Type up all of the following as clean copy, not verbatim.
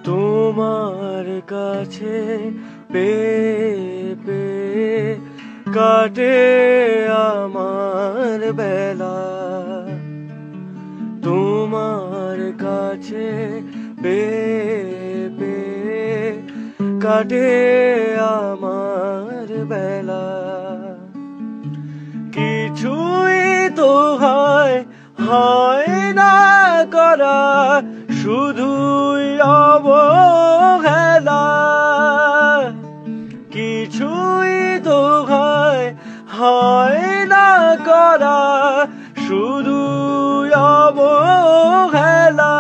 তোমার কাছে পেয়ে পেয়ে কাটে আমার বেলা, তোমার কাছে পেয়ে পেয়ে কাটে আমার বেলা। কিছুই তো হয় না করা, শুধুই অবহেলা। কিছুই তো হয় না করা, শুধুই অবহেলা।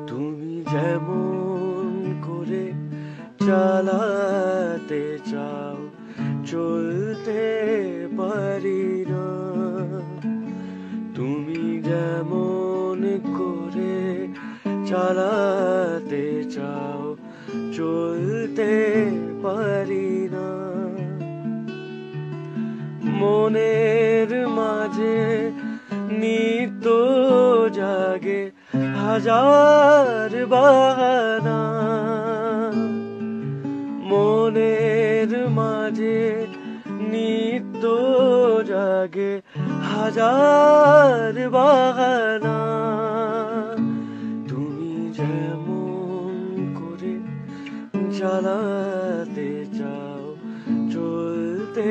তুমি যেমন করে চালাতে চাও চলতে পারি না, তুমি যেমন করে চালাতে চাও চলতে পারি না। মনের মাঝে নিত্য জাগে হাজার বাহানা, মনের মাঝে নিত্য জাগে হাজার বাহানা। তুমি যেমন করে চালাতে চাও চলতে